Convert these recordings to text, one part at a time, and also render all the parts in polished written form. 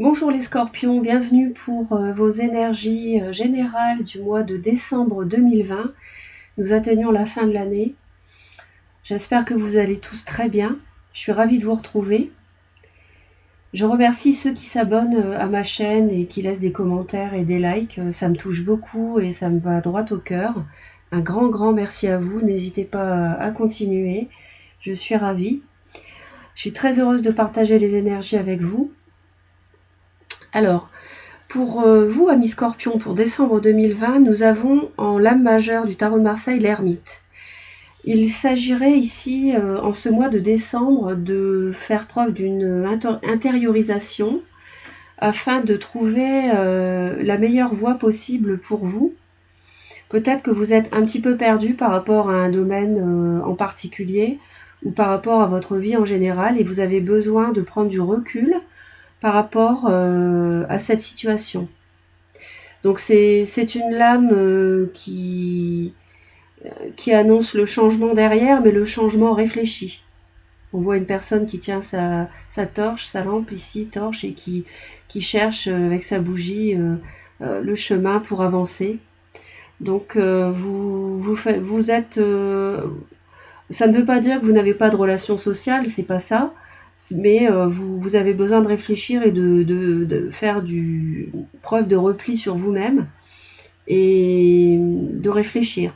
Bonjour les scorpions, bienvenue pour vos énergies générales du mois de décembre 2020. Nous atteignons la fin de l'année. J'espère que vous allez tous très bien. Je suis ravie de vous retrouver. Je remercie ceux qui s'abonnent à ma chaîne et qui laissent des commentaires et des likes. Ça me touche beaucoup et ça me va droit au cœur. Un grand merci à vous. N'hésitez pas à continuer. Je suis ravie. Je suis très heureuse de partager les énergies avec vous. Alors, pour vous, amis scorpions, pour décembre 2020, nous avons en lame majeure du tarot de Marseille l'ermite. Il s'agirait ici, en ce mois de décembre, de faire preuve d'une intériorisation afin de trouver la meilleure voie possible pour vous. Peut-être que vous êtes un petit peu perdu par rapport à un domaine en particulier ou par rapport à votre vie en général et vous avez besoin de prendre du recul par rapport à cette situation. Donc c'est une lame qui annonce le changement derrière, mais le changement réfléchi. On voit une personne qui tient sa torche, sa lampe ici, torche, et qui cherche avec sa bougie le chemin pour avancer. Donc vous êtes... ça ne veut pas dire que vous n'avez pas de relation sociale, c'est pas ça. Mais vous avez besoin de réfléchir et de faire preuve de repli sur vous-même et de réfléchir.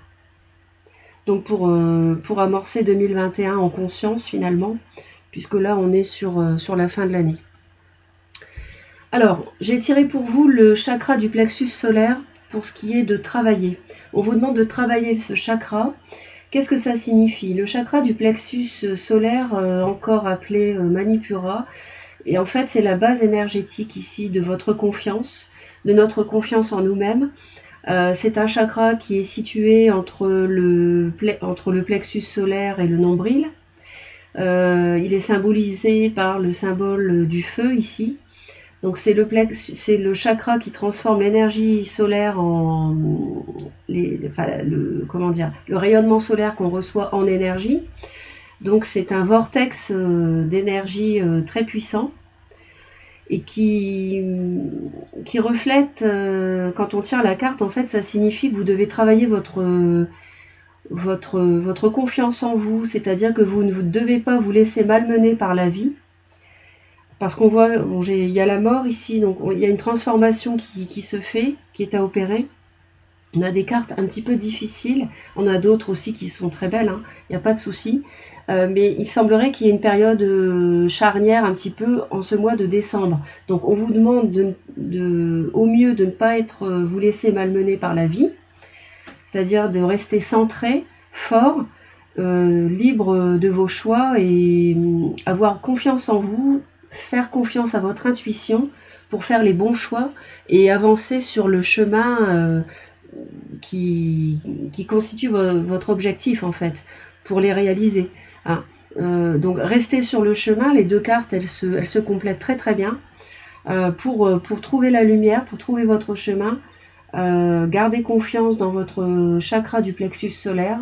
Donc pour amorcer 2021 en conscience finalement, puisque là on est sur la fin de l'année. Alors, j'ai tiré pour vous le chakra du plexus solaire pour ce qui est de travailler. On vous demande de travailler ce chakra. Qu'est-ce que ça signifie? Le chakra du plexus solaire, encore appelé Manipura, et en fait c'est la base énergétique ici de votre confiance, de notre confiance en nous-mêmes. C'est un chakra qui est situé entre le plexus solaire et le nombril. Il est symbolisé par le symbole du feu ici. Donc c'est le chakra qui transforme l'énergie solaire en le rayonnement solaire qu'on reçoit en énergie. Donc c'est un vortex d'énergie très puissant et qui reflète, quand on tire la carte, en fait ça signifie que vous devez travailler votre confiance en vous, c'est-à-dire que vous ne devez pas vous laisser malmener par la vie. Parce qu'on voit, il y a la mort ici, donc il y a une transformation qui se fait, qui est à opérer. On a des cartes un petit peu difficiles, on a d'autres aussi qui sont très belles, hein, il n'y a pas de souci. Mais il semblerait qu'il y ait une période charnière un petit peu en ce mois de décembre. Donc on vous demande au mieux de ne pas vous laisser malmener par la vie, c'est-à-dire de rester centré, fort, libre de vos choix et avoir confiance en vous, faire confiance à votre intuition pour faire les bons choix et avancer sur le chemin qui constitue votre objectif en fait, pour les réaliser. Hein. Donc restez sur le chemin, les deux cartes elles se complètent très bien pour trouver la lumière, pour trouver votre chemin. Gardez confiance dans votre chakra du plexus solaire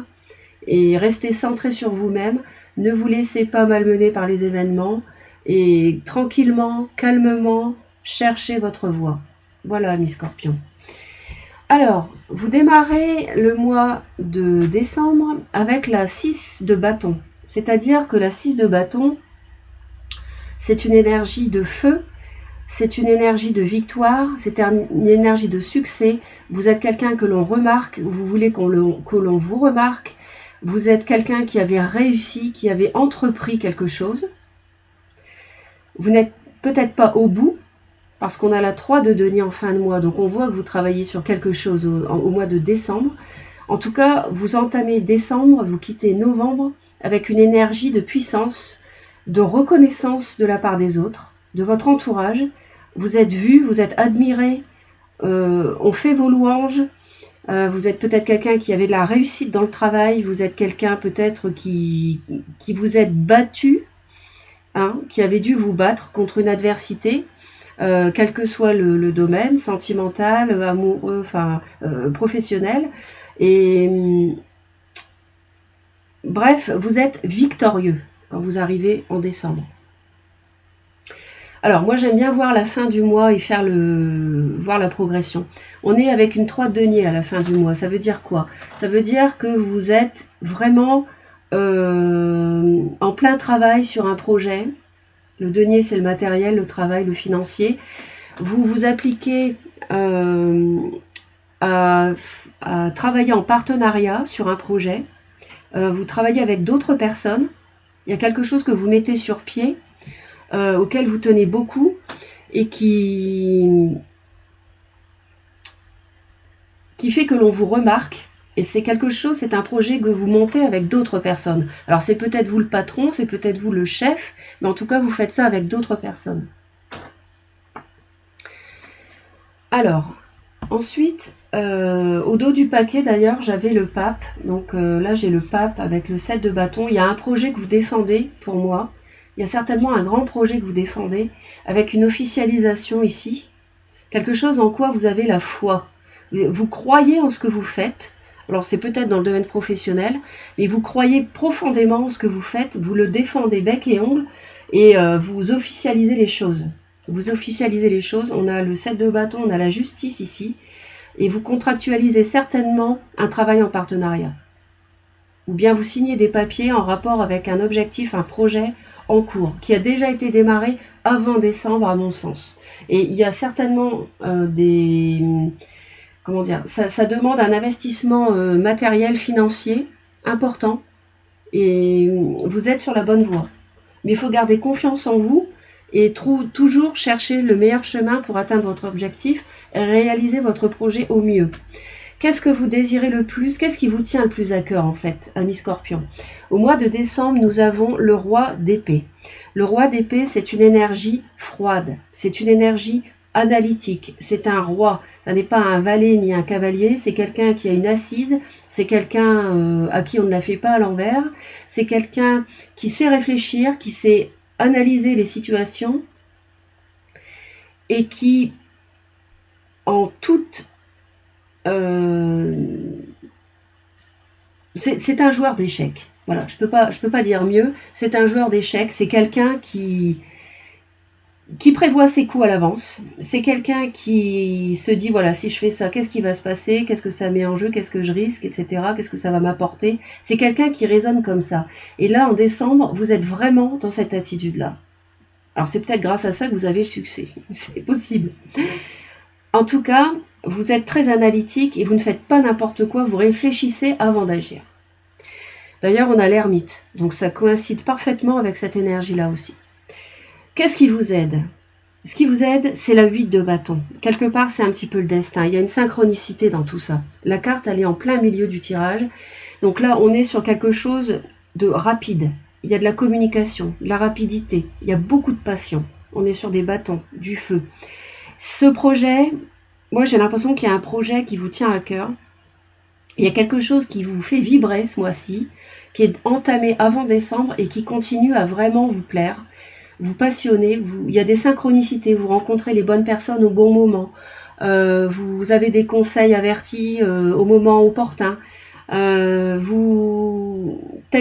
et restez centré sur vous-même, ne vous laissez pas malmener par les événements et tranquillement, calmement, cherchez votre voie. Voilà, mes scorpions. Alors, vous démarrez le mois de décembre avec la 6 de bâton. C'est-à-dire que la 6 de bâton, c'est une énergie de feu, c'est une énergie de victoire, c'est une énergie de succès. Vous êtes quelqu'un que l'on remarque, vous voulez que l'on vous remarque. Vous êtes quelqu'un qui avait réussi, qui avait entrepris quelque chose. Vous n'êtes peut-être pas au bout, parce qu'on a la 3 de denier en fin de mois, donc on voit que vous travaillez sur quelque chose au mois de décembre. En tout cas, vous entamez décembre, vous quittez novembre avec une énergie de puissance, de reconnaissance de la part des autres, de votre entourage. Vous êtes vu, vous êtes admiré, on fait vos louanges. Vous êtes peut-être quelqu'un qui avait de la réussite dans le travail, vous êtes quelqu'un peut-être qui vous êtes battu, hein, qui avait dû vous battre contre une adversité, quel que soit le domaine, sentimental, amoureux, professionnel. Et bref, vous êtes victorieux quand vous arrivez en décembre. Alors, moi, j'aime bien voir la fin du mois et voir la progression. On est avec une 3 de denier à la fin du mois. Ça veut dire quoi? Ça veut dire que vous êtes vraiment en plein travail sur un projet. Le denier, c'est le matériel, le travail, le financier. Vous vous appliquez à travailler en partenariat sur un projet. Vous travaillez avec d'autres personnes. Il y a quelque chose que vous mettez sur pied, auquel vous tenez beaucoup et qui fait que l'on vous remarque. Et c'est quelque chose, c'est un projet que vous montez avec d'autres personnes. Alors c'est peut-être vous le patron, c'est peut-être vous le chef, mais en tout cas vous faites ça avec d'autres personnes. Alors, ensuite, au dos du paquet d'ailleurs, j'avais le pape. Donc là j'ai le pape avec le 7 de bâton. Il y a un projet que vous défendez pour moi. Il y a certainement un grand projet que vous défendez avec une officialisation ici. Quelque chose en quoi vous avez la foi. Vous croyez en ce que vous faites. Alors c'est peut-être dans le domaine professionnel, mais vous croyez profondément en ce que vous faites, vous le défendez bec et ongle et vous officialisez les choses. Vous officialisez les choses, on a le 7 de bâton, on a la justice ici, et vous contractualisez certainement un travail en partenariat. Ou bien vous signez des papiers en rapport avec un objectif, un projet en cours, qui a déjà été démarré avant décembre à mon sens. Et il y a certainement comment dire, ça demande un investissement matériel, financier important, et vous êtes sur la bonne voie. Mais il faut garder confiance en vous et toujours chercher le meilleur chemin pour atteindre votre objectif et réaliser votre projet au mieux. Qu'est-ce que vous désirez le plus? Qu'est-ce qui vous tient le plus à cœur en fait, amis Scorpion? Au mois de décembre, nous avons le roi d'épée. Le roi d'épée, c'est une énergie froide, c'est une énergie analytique, c'est un roi, ça n'est pas un valet ni un cavalier, c'est quelqu'un qui a une assise, c'est quelqu'un à qui on ne la fait pas à l'envers, c'est quelqu'un qui sait réfléchir, qui sait analyser les situations et qui, en toute... c'est un joueur d'échecs. Voilà, je peux pas dire mieux, c'est un joueur d'échecs, c'est quelqu'un qui prévoit ses coups à l'avance. C'est quelqu'un qui se dit, voilà, si je fais ça, qu'est-ce qui va se passer? Qu'est-ce que ça met en jeu? Qu'est-ce que je risque? Etc. Qu'est-ce que ça va m'apporter? C'est quelqu'un qui raisonne comme ça. Et là, en décembre, vous êtes vraiment dans cette attitude-là. Alors, c'est peut-être grâce à ça que vous avez le succès. C'est possible. En tout cas, vous êtes très analytique et vous ne faites pas n'importe quoi. Vous réfléchissez avant d'agir. D'ailleurs, on a l'ermite. Donc, ça coïncide parfaitement avec cette énergie-là aussi. Qu'est-ce qui vous aide? Ce qui vous aide, c'est la 8 de bâton. Quelque part, c'est un petit peu le destin. Il y a une synchronicité dans tout ça. La carte, elle est en plein milieu du tirage. Donc là, on est sur quelque chose de rapide. Il y a de la communication, de la rapidité. Il y a beaucoup de passion. On est sur des bâtons, du feu. Ce projet, moi, j'ai l'impression qu'il y a un projet qui vous tient à cœur. Il y a quelque chose qui vous fait vibrer ce mois-ci, qui est entamé avant décembre et qui continue à vraiment vous plaire. Vous passionnez, il y a des synchronicités, vous rencontrez les bonnes personnes au bon moment, vous avez des conseils avertis au moment opportun, telle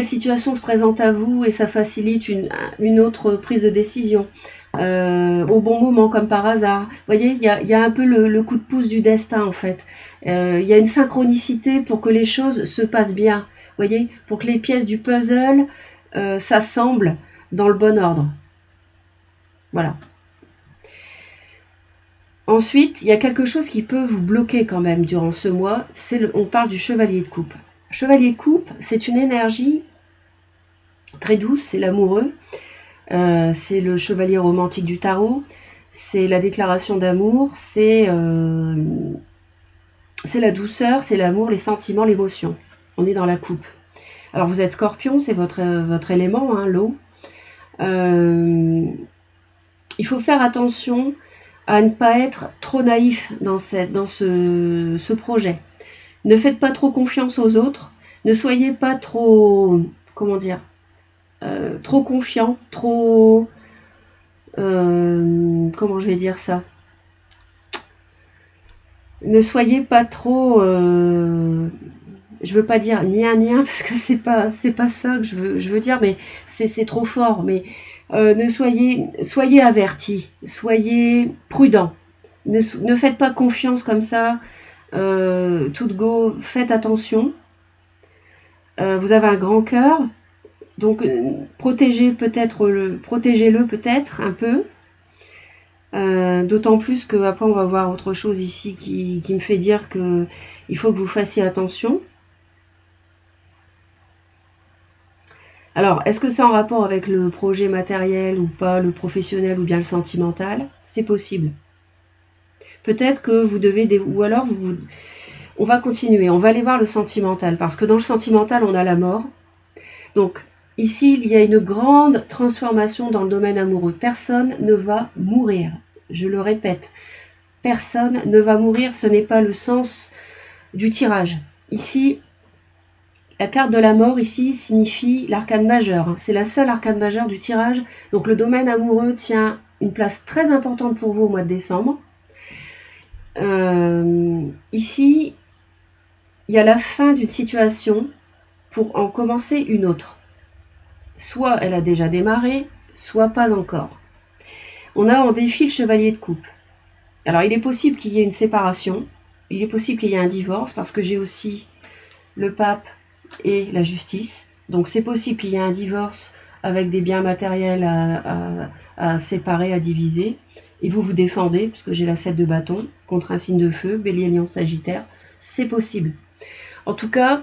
situation se présente à vous et ça facilite une autre prise de décision au bon moment comme par hasard. Vous voyez, il y a un peu le coup de pouce du destin en fait. Il y a une synchronicité pour que les choses se passent bien, vous voyez, pour que les pièces du puzzle s'assemblent dans le bon ordre. Voilà. Ensuite, il y a quelque chose qui peut vous bloquer quand même durant ce mois. On parle du chevalier de coupe. Chevalier de coupe, c'est une énergie très douce, c'est l'amoureux. C'est le chevalier romantique du tarot. C'est la déclaration d'amour. C'est la douceur, c'est l'amour, les sentiments, l'émotion. On est dans la coupe. Alors vous êtes Scorpion, c'est votre élément, hein, l'eau. Il faut faire attention à ne pas être trop naïf dans ce projet. Ne faites pas trop confiance aux autres. Ne soyez pas trop, comment dire, trop confiant, trop, comment je vais dire ça. Ne soyez pas trop, je veux pas dire nia parce que c'est pas ça que je veux dire, mais c'est trop fort, mais soyez avertis, soyez prudents. Ne faites pas confiance comme ça, tout go, faites attention. Vous avez un grand cœur, donc protégez-le peut-être un peu. D'autant plus qu'après on va voir autre chose ici qui me fait dire que il faut que vous fassiez attention. Alors, est-ce que c'est en rapport avec le projet matériel ou pas, le professionnel ou bien le sentimental? C'est possible. Peut-être que vous devez... Ou alors, on va continuer. On va aller voir le sentimental. Parce que dans le sentimental, on a la mort. Donc, ici, il y a une grande transformation dans le domaine amoureux. Personne ne va mourir. Je le répète. Personne ne va mourir. Ce n'est pas le sens du tirage. Ici... La carte de la mort ici signifie l'arcane majeur. C'est la seule arcane majeure du tirage. Donc le domaine amoureux tient une place très importante pour vous au mois de décembre. Ici, il y a la fin d'une situation pour en commencer une autre. Soit elle a déjà démarré, soit pas encore. On a en défi le chevalier de coupe. Alors il est possible qu'il y ait une séparation. Il est possible qu'il y ait un divorce parce que j'ai aussi le pape et la justice. Donc c'est possible qu'il y ait un divorce avec des biens matériels à séparer, à diviser. Et vous vous défendez, parce que j'ai la 7 de bâton, contre un signe de feu, bélier, lion, sagittaire. C'est possible. En tout cas,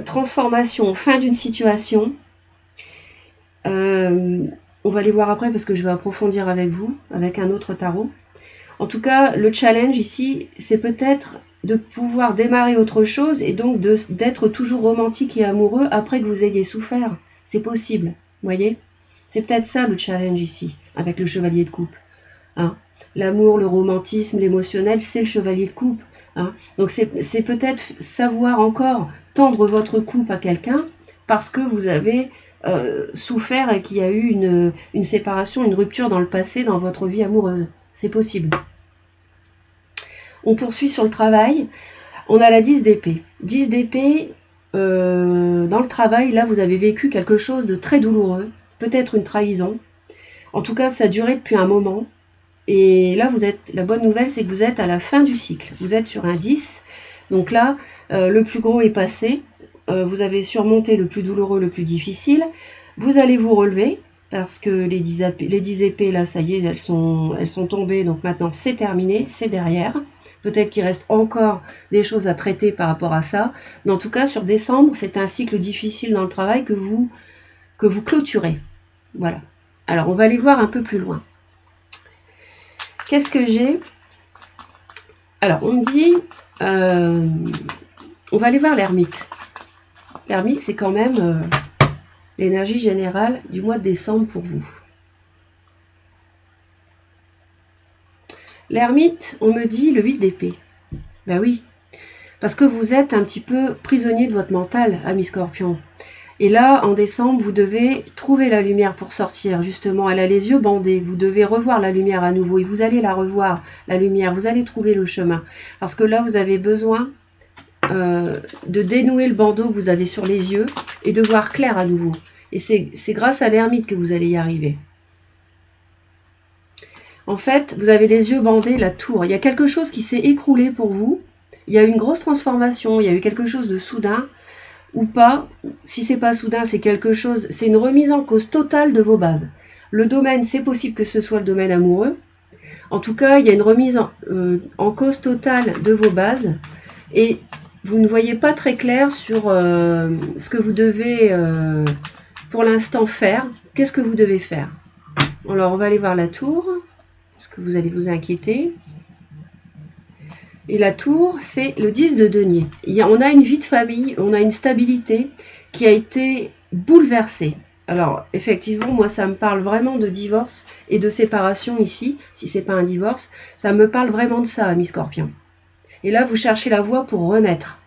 transformation, fin d'une situation. On va les voir après parce que je vais approfondir avec vous, avec un autre tarot. En tout cas, le challenge ici, c'est peut-être de pouvoir démarrer autre chose et donc d'être toujours romantique et amoureux après que vous ayez souffert. C'est possible, voyez? C'est peut-être ça le challenge ici, avec le chevalier de coupe. Hein? L'amour, le romantisme, l'émotionnel, c'est le chevalier de coupe. Hein? Donc c'est peut-être savoir encore tendre votre coupe à quelqu'un parce que vous avez souffert et qu'il y a eu une séparation, une rupture dans le passé, dans votre vie amoureuse. C'est possible. On poursuit sur le travail. On a la 10 d'épée. 10 d'épée, dans le travail, là, vous avez vécu quelque chose de très douloureux. Peut-être une trahison. En tout cas, ça a duré depuis un moment. Et là, la bonne nouvelle, c'est que vous êtes à la fin du cycle. Vous êtes sur un 10. Donc là, le plus gros est passé. Vous avez surmonté le plus douloureux, le plus difficile. Vous allez vous relever. Parce que les 10 épées, là, ça y est, elles sont tombées. Donc maintenant, c'est terminé, c'est derrière. Peut-être qu'il reste encore des choses à traiter par rapport à ça. Mais en tout cas, sur décembre, c'est un cycle difficile dans le travail que vous clôturez. Voilà. Alors, on va aller voir un peu plus loin. Qu'est-ce que j'ai? Alors, on me dit... on va aller voir l'ermite. L'ermite, c'est quand même l'énergie générale du mois de décembre pour vous. L'ermite, on me dit le 8 d'épée. Ben oui, parce que vous êtes un petit peu prisonnier de votre mental, ami Scorpion. Et là, en décembre, vous devez trouver la lumière pour sortir, justement. Elle a les yeux bandés, vous devez revoir la lumière à nouveau. Et vous allez la revoir, la lumière, vous allez trouver le chemin. Parce que là, vous avez besoin de dénouer le bandeau que vous avez sur les yeux et de voir clair à nouveau. Et c'est grâce à l'ermite que vous allez y arriver. En fait, vous avez les yeux bandés, la tour. Il y a quelque chose qui s'est écroulé pour vous. Il y a eu une grosse transformation. Il y a eu quelque chose de soudain ou pas. Si c'est pas soudain, c'est quelque chose. C'est une remise en cause totale de vos bases. Le domaine, c'est possible que ce soit le domaine amoureux. En tout cas, il y a une remise en cause totale de vos bases. Et vous ne voyez pas très clair sur ce que vous devez, pour l'instant, faire. Qu'est-ce que vous devez faire? Alors, on va aller voir la tour. Parce que vous allez vous inquiéter. Et la tour, c'est le 10 de denier. On a une vie de famille, on a une stabilité qui a été bouleversée. Alors, effectivement, moi, ça me parle vraiment de divorce et de séparation ici. Si ce n'est pas un divorce, ça me parle vraiment de ça, ami Scorpion. Et là, vous cherchez la voie pour renaître.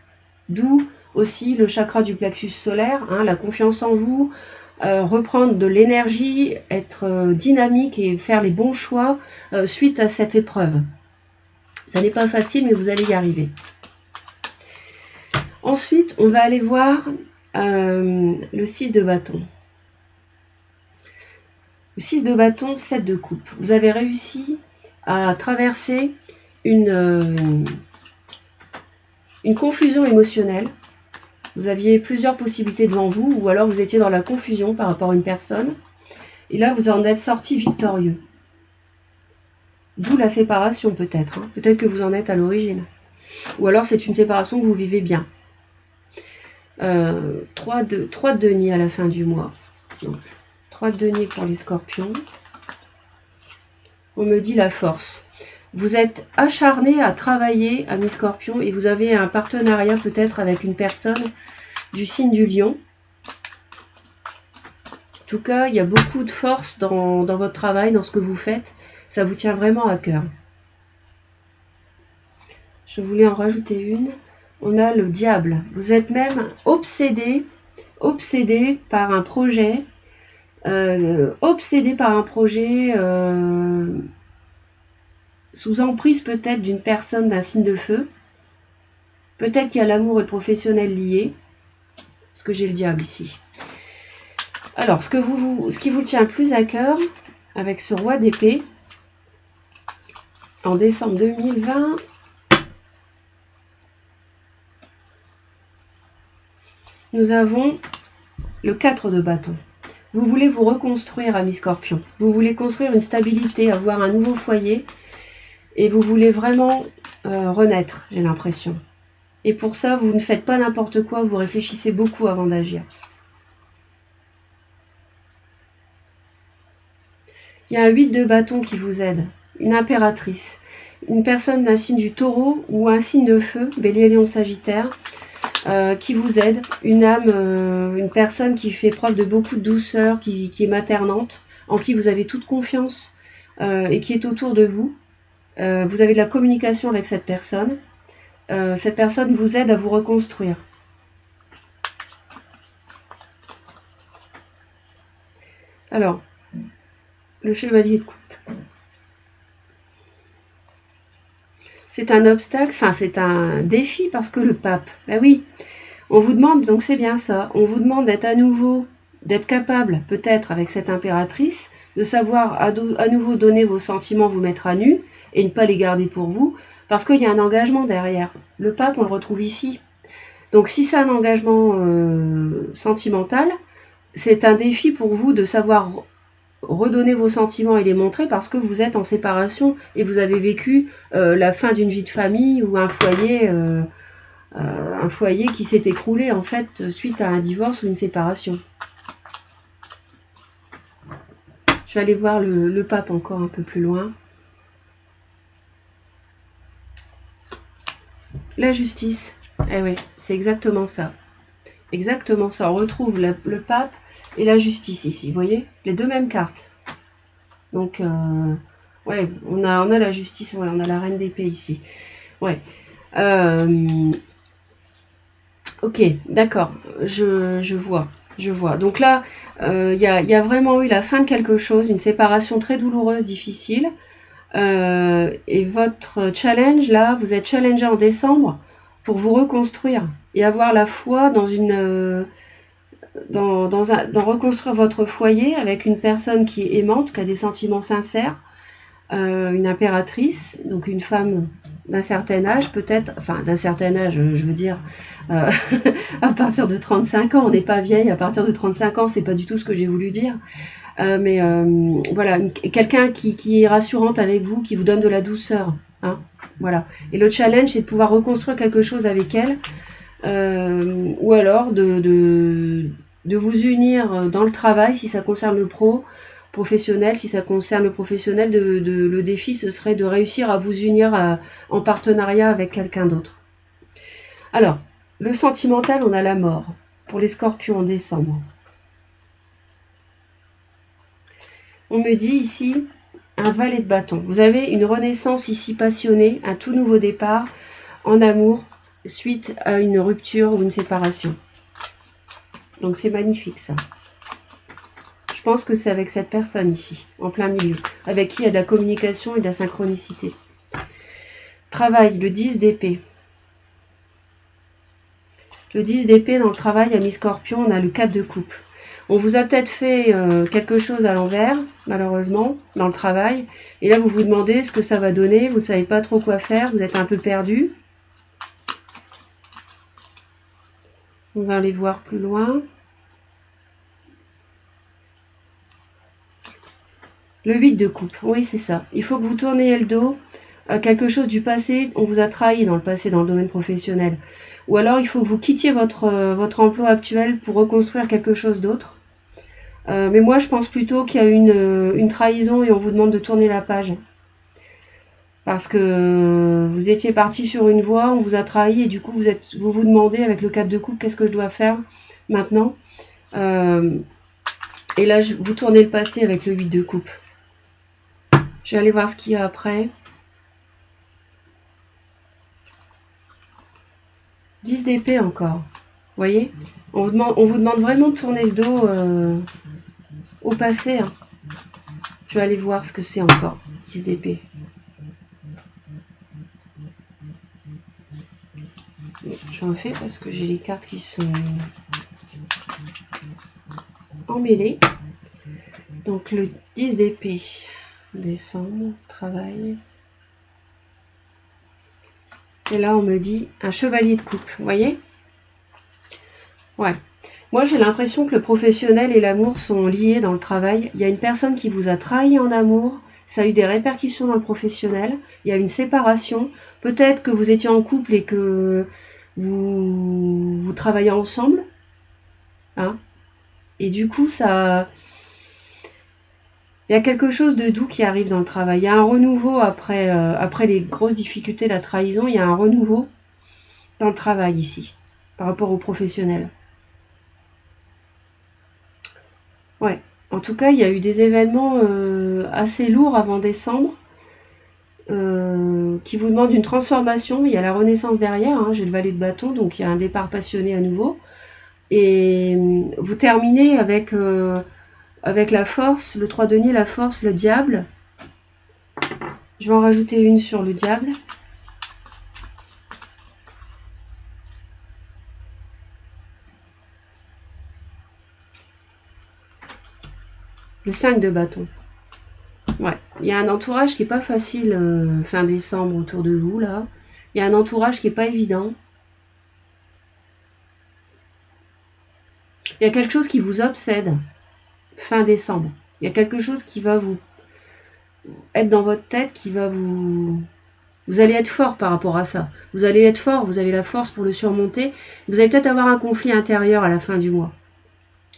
D'où aussi le chakra du plexus solaire, hein, la confiance en vous, reprendre de l'énergie, être dynamique et faire les bons choix suite à cette épreuve. Ça n'est pas facile, mais vous allez y arriver. Ensuite, on va aller voir le 6 de bâton. 6 de bâton, 7 de coupe. Vous avez réussi à traverser une confusion émotionnelle. Vous aviez plusieurs possibilités devant vous, ou alors vous étiez dans la confusion par rapport à une personne. Et là, vous en êtes sorti victorieux. D'où la séparation peut-être. Hein. Peut-être que vous en êtes à l'origine. Ou alors c'est une séparation que vous vivez bien. 3 de denier à la fin du mois. Donc, 3 de denier pour les scorpions. On me dit la force. Vous êtes acharné à travailler, amis scorpions, et vous avez un partenariat peut-être avec une personne du signe du lion. En tout cas, il y a beaucoup de force dans votre travail, dans ce que vous faites. Ça vous tient vraiment à cœur. Je voulais en rajouter une. On a le diable. Vous êtes même obsédé par un projet. Sous emprise peut-être d'une personne d'un signe de feu. Peut-être qu'il y a l'amour et le professionnel liés. Parce que j'ai le diable ici. Alors, ce qui vous tient plus à cœur, avec ce roi d'épée, en décembre 2020, nous avons le 4 de bâton. Vous voulez vous reconstruire, amis scorpions. Vous voulez construire une stabilité, avoir un nouveau foyer. Et vous voulez vraiment renaître, j'ai l'impression. Et pour ça, vous ne faites pas n'importe quoi, vous réfléchissez beaucoup avant d'agir. Il y a un 8 de bâton qui vous aide, une impératrice, une personne d'un signe du taureau ou un signe de feu, bélier, lion, sagittaire, qui vous aide, une âme, une personne qui fait preuve de beaucoup de douceur, qui est maternante, en qui vous avez toute confiance et qui est autour de vous. Vous avez de la communication avec cette personne. Cette personne vous aide à vous reconstruire. Alors, le chevalier de coupe. C'est un obstacle, enfin c'est un défi parce que le pape, ben oui, on vous demande, donc c'est bien ça, on vous demande d'être à nouveau, d'être capable peut-être avec cette impératrice, de savoir à nouveau donner vos sentiments, vous mettre à nu et ne pas les garder pour vous, parce qu'il y a un engagement derrière. Le pape, on le retrouve ici. Donc si c'est un engagement sentimental, c'est un défi pour vous de savoir redonner vos sentiments et les montrer parce que vous êtes en séparation et vous avez vécu la fin d'une vie de famille ou un foyer qui s'est écroulé en fait suite à un divorce ou une séparation. Je vais aller voir le pape encore un peu plus loin. La justice. Eh oui, c'est exactement ça. Exactement ça. On retrouve le pape et la justice ici. Vous voyez, les deux mêmes cartes. Donc, ouais, on a la justice, ouais, on a la reine d'épée ici. Ouais. Ok, d'accord. Je vois. Donc là, il y a vraiment eu la fin de quelque chose, une séparation très douloureuse, difficile. Et votre challenge, là, vous êtes challengé en décembre pour vous reconstruire et avoir la foi dans reconstruire votre foyer avec une personne qui est aimante, qui a des sentiments sincères, une impératrice, donc une femme d'un certain âge peut-être, enfin d'un certain âge, je veux dire, à partir de 35 ans, on n'est pas vieille, à partir de 35 ans, c'est pas du tout ce que j'ai voulu dire, mais voilà, quelqu'un qui est rassurante avec vous, qui vous donne de la douceur, hein, voilà. Et le challenge, c'est de pouvoir reconstruire quelque chose avec elle, ou alors de vous unir dans le travail, si ça concerne le professionnel, si ça concerne le professionnel, le défi, ce serait de réussir à vous unir en partenariat avec quelqu'un d'autre. Alors, le sentimental, on a la mort, pour les scorpions en décembre. On me dit ici, un valet de bâton. Vous avez une renaissance ici passionnée, un tout nouveau départ en amour, suite à une rupture ou une séparation. Donc c'est magnifique ça. Je pense que c'est avec cette personne ici, en plein milieu, avec qui il y a de la communication et de la synchronicité. Travail, le 10 d'épée. Le 10 d'épée dans le travail, amis scorpions, on a le 4 de coupe. On vous a peut-être fait quelque chose à l'envers, malheureusement, dans le travail. Et là, vous vous demandez ce que ça va donner. Vous ne savez pas trop quoi faire. Vous êtes un peu perdu. On va aller voir plus loin. Le 8 de coupe. Oui, c'est ça. Il faut que vous tourniez le dos à quelque chose du passé. On vous a trahi dans le passé, dans le domaine professionnel. Ou alors, il faut que vous quittiez votre emploi actuel pour reconstruire quelque chose d'autre. Mais moi, je pense plutôt qu'il y a une trahison et on vous demande de tourner la page. Parce que vous étiez parti sur une voie, on vous a trahi et du coup, vous vous demandez avec le 4 de coupe, qu'est-ce que je dois faire maintenant Et là, vous tournez le passé avec le 8 de coupe. Je vais aller voir ce qu'il y a après. 10 d'épée encore. Vous voyez, on vous demande vraiment de tourner le dos au passé. Hein. Je vais aller voir ce que c'est encore. 10 d'épée. Je refais parce que j'ai les cartes qui sont emmêlées. Donc le 10 d'épée. Décembre, travail. Et là, on me dit un chevalier de coupe. Vous voyez? Ouais. Moi, j'ai l'impression que le professionnel et l'amour sont liés dans le travail. Il y a une personne qui vous a trahi en amour. Ça a eu des répercussions dans le professionnel. Il y a une séparation. Peut-être que vous étiez en couple et que vous travaillez ensemble. Hein? Et du coup, ça... Il y a quelque chose de doux qui arrive dans le travail. Il y a un renouveau après les grosses difficultés, la trahison. Il y a un renouveau dans le travail ici, par rapport aux professionnels. Ouais. En tout cas, il y a eu des événements assez lourds avant décembre qui vous demandent une transformation. Il y a la renaissance derrière. Hein. J'ai le valet de bâton, donc il y a un départ passionné à nouveau. Et vous terminez avec la force, le 3 denier, la force, le diable. Je vais en rajouter une sur le diable. Le 5 de bâton. Ouais, il y a un entourage qui n'est pas facile fin décembre autour de vous, là. Il y a un entourage qui n'est pas évident. Il y a quelque chose qui vous obsède fin décembre. Il y a quelque chose qui va vous être dans votre tête, qui va vous... Vous allez être fort par rapport à ça. Vous allez être fort, vous avez la force pour le surmonter. Vous allez peut-être avoir un conflit intérieur à la fin du mois.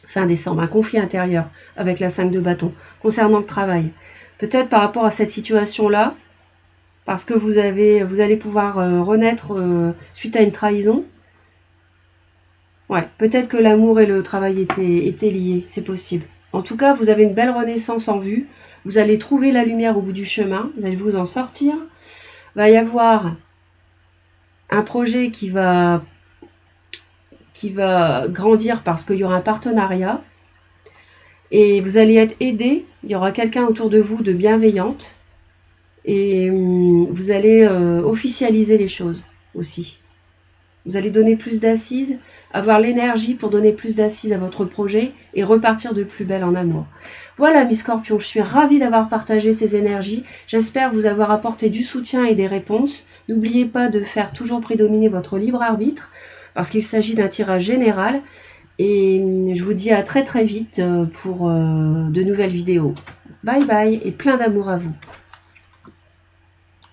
Fin décembre, un conflit intérieur avec la 5 de bâton concernant le travail. Peut-être par rapport à cette situation-là, parce que vous allez pouvoir renaître suite à une trahison. Ouais, peut-être que l'amour et le travail étaient liés, c'est possible. En tout cas, vous avez une belle renaissance en vue. Vous allez trouver la lumière au bout du chemin. Vous allez vous en sortir. Il va y avoir un projet qui va grandir parce qu'il y aura un partenariat. Et vous allez être aidé. Il y aura quelqu'un autour de vous de bienveillante. Et vous allez officialiser les choses aussi. Vous allez donner plus d'assises, avoir l'énergie pour donner plus d'assises à votre projet et repartir de plus belle en amour. Voilà, mes scorpions, je suis ravie d'avoir partagé ces énergies. J'espère vous avoir apporté du soutien et des réponses. N'oubliez pas de faire toujours prédominer votre libre arbitre parce qu'il s'agit d'un tirage général. Et je vous dis à très très vite pour de nouvelles vidéos. Bye bye et plein d'amour à vous.